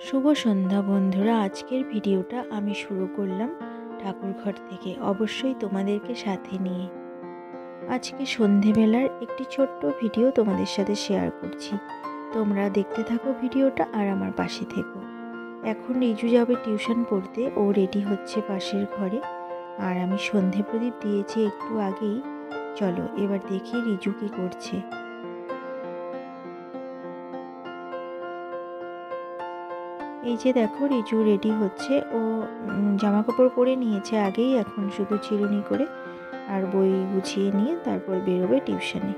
শুভ সন্ধ্যা বন্ধুরা। আজকের ভিডিওটা আমি শুরু করলাম ঠাকুরঘর থেকে, অবশ্যই তোমাদেরকে সাথে নিয়ে। আজকে সন্ধেবেলার একটি ছোট্ট ভিডিও তোমাদের সাথে শেয়ার করছি। তোমরা দেখতে থাকো ভিডিওটা আর আমার পাশে থেকো। এখন রিজু যাবে টিউশন পড়তে, ও রেডি হচ্ছে পাশের ঘরে, আর আমি সন্ধে প্রদীপ দিয়েছি একটু আগেই। চলো এবার দেখি রিজু কি করছে। এই যে দেখো রিজু রেডি হচ্ছে, ও জামা কাপড় পরে নিয়েছে আগেই, এখন শুধু চিরুনি করে আর বই গুছিয়ে নিয়ে তারপর বেরোবে টিউশনে।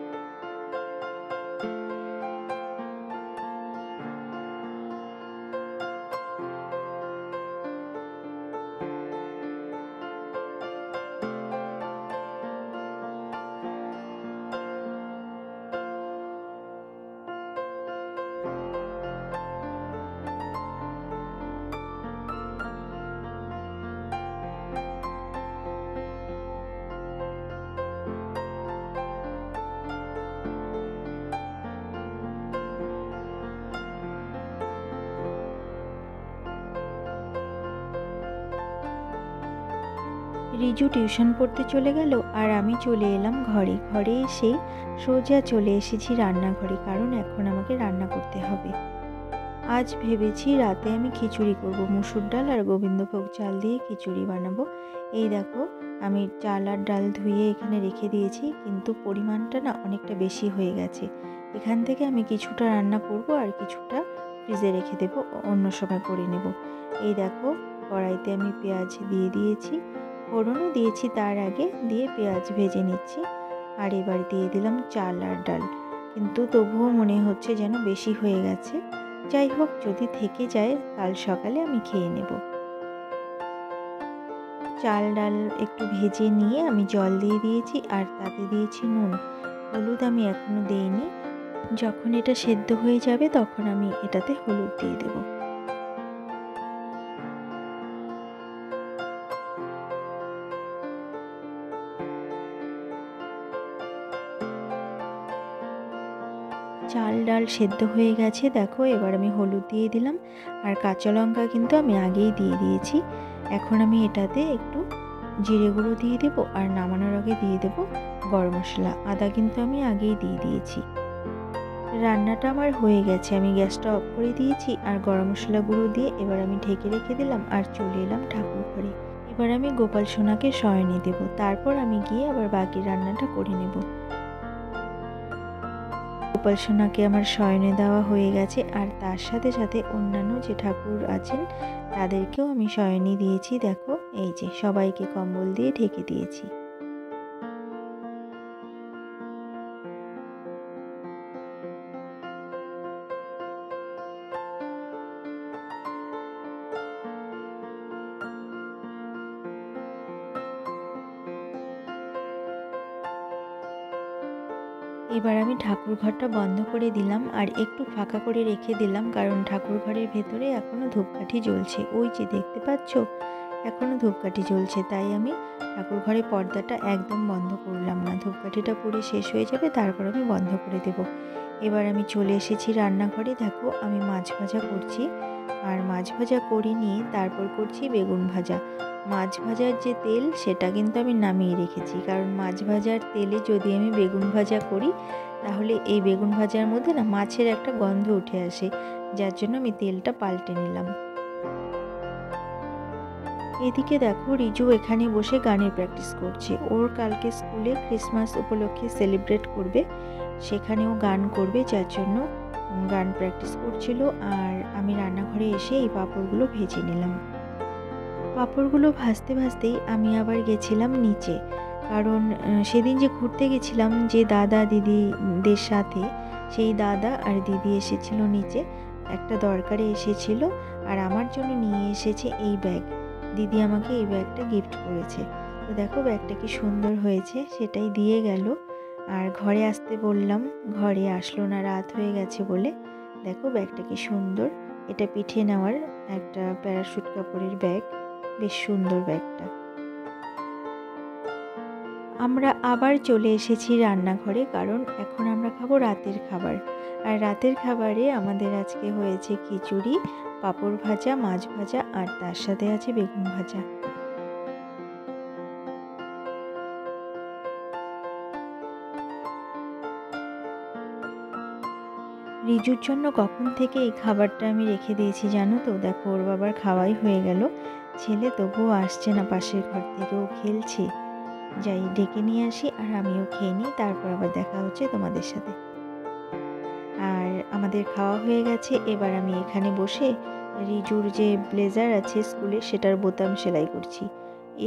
রিজু টিউশন পড়তে চলে গেল আর আমি চলে এলাম ঘরে। ঘরে এসে সোজা চলে এসেছি রান্নাঘরে, কারণ এখন আমাকে রান্না করতে হবে। আজ ভেবেছি রাতে আমি খিচুড়ি করব, মুসুর ডাল আর গোবিন্দভোগ চাল দিয়ে খিচুড়ি বানাবো। এই দেখো আমি চাল আর ডাল ধুয়ে এখানে রেখে দিয়েছি, কিন্তু পরিমাণটা না অনেকটা বেশি হয়ে গেছে। এখান থেকে আমি কিছুটা রান্না করব আর কিছুটা ফ্রিজে রেখে দেবো, অন্য সময় করে নেব। এই দেখো কড়াইতে আমি পেঁয়াজ দিয়ে দিয়েছি, ফোড়নও দিয়েছি তার আগে, দিয়ে পেঁয়াজ ভেজে নিচ্ছি। আর এবার দিয়ে দিলাম চাল আর ডাল, কিন্তু তবুও মনে হচ্ছে যেন বেশি হয়ে গেছে। যাই হোক, যদি থেকে যায় কাল সকালে আমি খেয়ে নেব। চাল ডাল একটু ভেজে নিয়ে আমি জল দিয়ে দিয়েছি আর তাতে দিয়েছি নুন। হলুদ আমি এখনো দেইনি, যখন এটা সেদ্ধ হয়ে যাবে তখন আমি এটাতে হলুদ দিয়ে দেব। চাল ডাল সেদ্ধ হয়ে গেছে, দেখো এবার আমি হলুদ দিয়ে দিলাম, আর কাঁচা লঙ্কা কিন্তু আমি আগেই দিয়ে দিয়েছি। এখন আমি এটাতে একটু জিরে গুঁড়ো দিয়ে দেবো, আর নামানোর আগে দিয়ে দেবো গরম মশলা। আদা কিন্তু আমি আগেই দিয়ে দিয়েছি। রান্নাটা আমার হয়ে গেছে, আমি গ্যাসটা অফ করে দিয়েছি, আর গরম মশলা গুঁড়ো দিয়ে এবার আমি ঢেকে রেখে দিলাম আর চলে এলাম ঠাকুর ঘরে। এবার আমি গোপাল সোনাকে শয়নে দেব, তারপর আমি গিয়ে আবার বাকি রান্নাটা করে নেব। গোপাল সোনাকে আমার শয়নে দেওয়া হয়ে গেছে, আর তার সাথে সাথে অন্যান্য যে ঠাকুর আছেন তাদেরকেও আমি শয়নে দিয়েছি। দেখো এই যে সবাইকে কম্বল দিয়ে ঢেকে দিয়েছি। এবার আমি ঠাকুর ঘরটা বন্ধ করে দিলাম আর একটু ফাঁকা করে রেখে দিলাম, কারণ ঠাকুর ঘরের ভেতরে এখনও ধূপকাঠি জ্বলছে। ওই যে দেখতে পাচ্ছ এখনও ধূপকাঠি জ্বলছে, তাই আমি ঠাকুর ঘরের পর্দাটা একদম বন্ধ করলাম না। ধূপকাঠিটা পুরো শেষ হয়ে যাবে তারপর আমি বন্ধ করে দেব। এবার আমি চলে এসেছি রান্নাঘরে। দেখো আমি মাছ ভাজা করছি, আর মাছ ভাজা করে নিয়ে তারপর করছি বেগুন ভাজা। মাছ ভাজার যে তেল সেটা কিন্তু আমি নামিয়ে রেখেছি, কারণ মাছ ভাজার তেলে যদি আমি বেগুন ভাজা করি তাহলে এই বেগুন ভাজার মধ্যে না মাছের একটা গন্ধ উঠে আসে, যার জন্য আমি তেলটা পাল্টে নিলাম। এদিকে দেখো রিজু এখানে বসে গানের প্র্যাকটিস করছে। ওর কালকে স্কুলে ক্রিসমাস উপলক্ষে সেলিব্রেট করবে, সেখানেও গান করবে, যার জন্য গান প্র্যাকটিস করছিল। আর আমি রান্নাঘরে এসে এই পাঁপড়গুলো ভেজে নিলাম। পাঁপড়গুলো ভাজতে ভাজতেই আমি আবার গেছিলাম নিচে, কারণ সেদিন যে ঘুরতে গেছিলাম যে দাদা দিদিদের সাথে, সেই দাদা আর দিদি এসেছিল নিচে, একটা দরকারে এসেছিল, আর আমার জন্য নিয়ে এসেছে এই ব্যাগ। দিদি আমাকে এই ব্যাগটা গিফট করেছে। তো দেখো ব্যাগটা কি সুন্দর হয়েছে, সেটাই দিয়ে গেল। আর ঘরে আসতে বললাম, ঘরে আসলো না, রাত হয়ে গেছে বলে। দেখো ব্যাগটা কি সুন্দর, এটা পিঠে নেওয়ার একটা প্যারাশুট কাপড়ের ব্যাগ, বেশ সুন্দর ব্যাগটা। আমরা আবার চলে এসেছি রান্নাঘরে, কারণ এখন আমরা খাবো রাতের খাবার। আর রাতের খাবারে আমাদের আজকে হয়েছে খিচুড়ি, পাঁপড় ভাজা, মাছ ভাজা আর তার সাথে আছে বেগুন ভাজা। রিজুর জন্য কখন থেকে এই খাবারটা আমি রেখে দিয়েছি জানো তো। দেখো ওর বাবার খাওয়াই হয়ে গেল, ছেলে তবুও আসছে না পাশের ঘর থেকে, ও খেলছে। যাই ডেকে নিয়ে আসি আর আমিও খেয়ে নিই, তারপর আবার দেখা হচ্ছে তোমাদের সাথে। আর আমাদের খাওয়া হয়ে গেছে, এবার আমি এখানে বসে রিজুর যে ব্লেজার আছে স্কুলে সেটার বোতাম সেলাই করছি।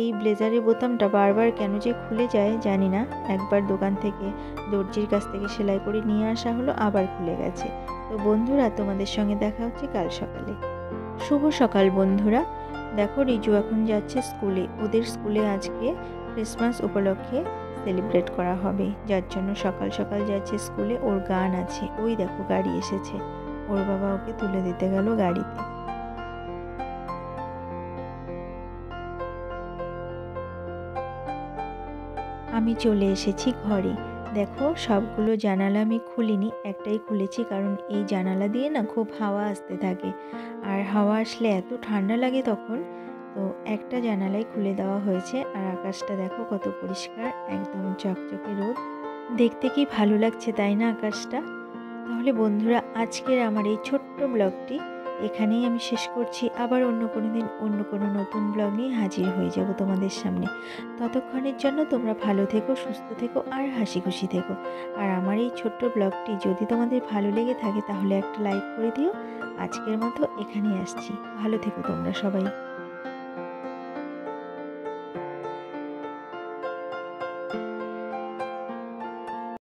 এই ব্লেজারের বোতামটা বারবার কেন যে খুলে যায় জানি না। একবার দোকান থেকে দর্জির কাছ থেকে সেলাই করে নিয়ে আসা হলো, আবার খুলে গেছে। তো বন্ধুরা তোমাদের সঙ্গে দেখা হচ্ছে কাল সকালে। শুভ সকাল বন্ধুরা। দেখো রিজু এখন যাচ্ছে স্কুলে। ওদের স্কুলে আজকে ক্রিসমাস উপলক্ষে সেলিব্রেট করা হবে, যার জন্য সকাল সকাল যাচ্ছে স্কুলে। ওর গান আছে, ওই দেখো গাড়ি এসেছে, ওর বাবা ওকে তুলে দিতে গেল গাড়িতে। আমি চলে এসেছি ঘরে। দেখো সবগুলো জানালা আমি খুলিনি, একটাই খুলেছি, কারণ এই জানালা দিয়ে না খুব হাওয়া আসতে থাকে, আর হাওয়া আসলে এত ঠান্ডা লাগে তখন। তো একটা জানালাই খুলে দেওয়া হয়েছে। আর আকাশটা দেখো কত পরিষ্কার, একদম চকচকে রোদ। দেখতে কি ভালো লাগছে তাই না আকাশটা। তাহলে বন্ধুরা আজকের আমার এই ছোট্ট ব্লগটি এখানেই আমি শেষ করছি। আবার অন্য কোনো দিন অন্য কোনো নতুন ব্লগ নিয়ে হাজির হয়ে যাব তোমাদের সামনে। ততক্ষণের জন্য তোমরা ভালো থেকো, সুস্থ থেকো আর হাসি খুশি থেকো। আর আমার এই ছোট্ট ব্লগটি যদি তোমাদের ভালো লেগে থাকে তাহলে একটা লাইক করে দিও। আজকের মতো এখানেই আসছি, ভালো থেকো তোমরা সবাই।